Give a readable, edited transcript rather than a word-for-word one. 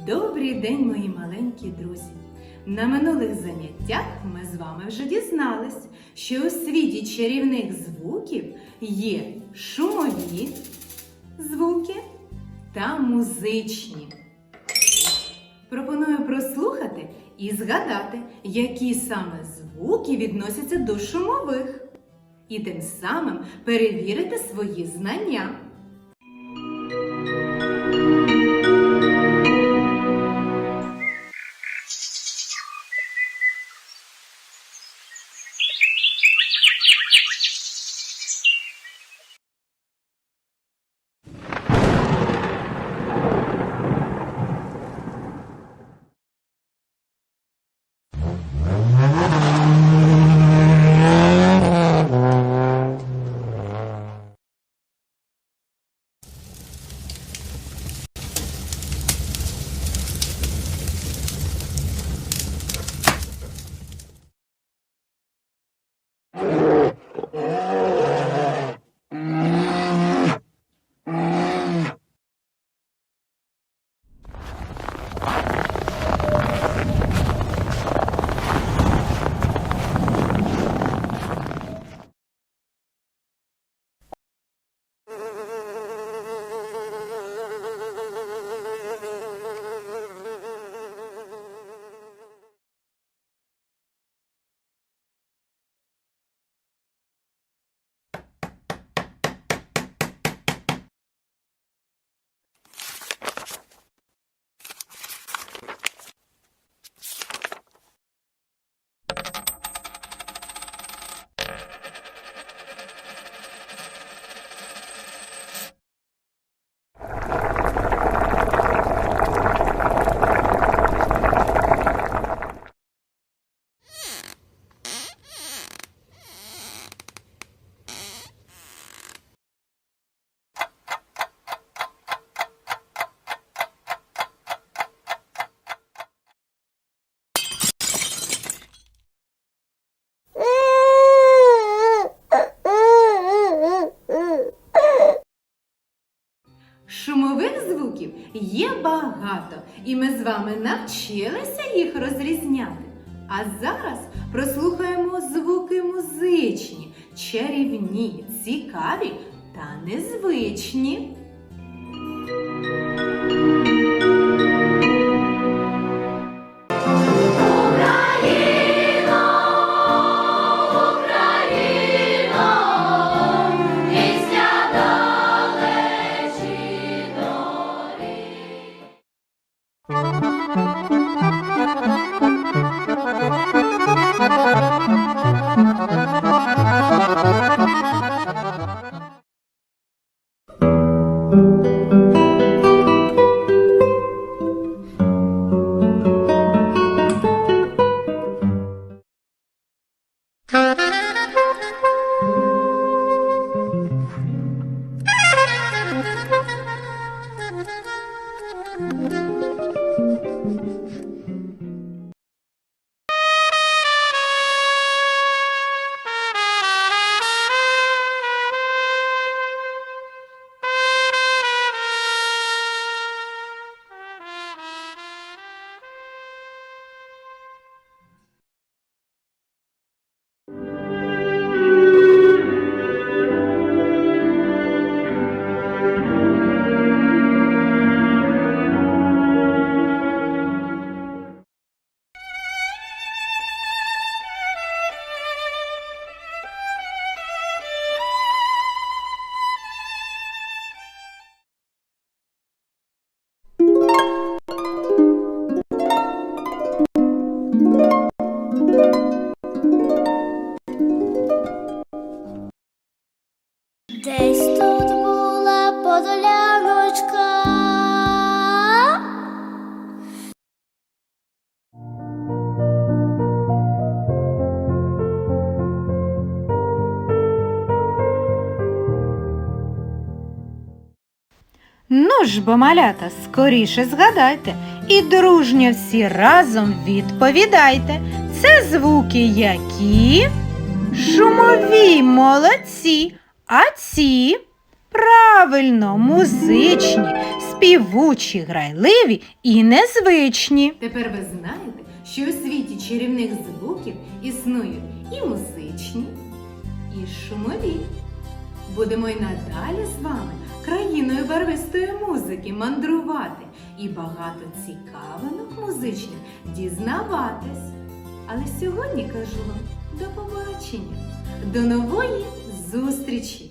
Добрий день, мої маленькі друзі! На минулих заняттях ми з вами вже дізнались, що у світі чарівних звуків є шумові звуки та музичні. Пропоную прослухати і згадати, які саме звуки відносяться до шумових, і тим самим перевірити свої знання. Шумових звуків є багато, і ми з вами навчилися їх розрізняти. А зараз прослухаємо звуки музичні, чарівні, цікаві та незвичні. Десь тут була подоляночка. Ну ж бо, малята, скоріше згадайте і дружньо всі разом відповідайте. Це звуки які? Шумові, молодці. А ці? Правильно, музичні. співучі, грайливі і незвичні. Тепер ви знаєте, що у світі чарівних звуків існують і музичні, і шумові. Будемо й надалі з вами країною барвистої музики мандрувати і багато цікавинок музичних дізнаватись. Але сьогодні кажу вам до побачення, до нової зустрічі!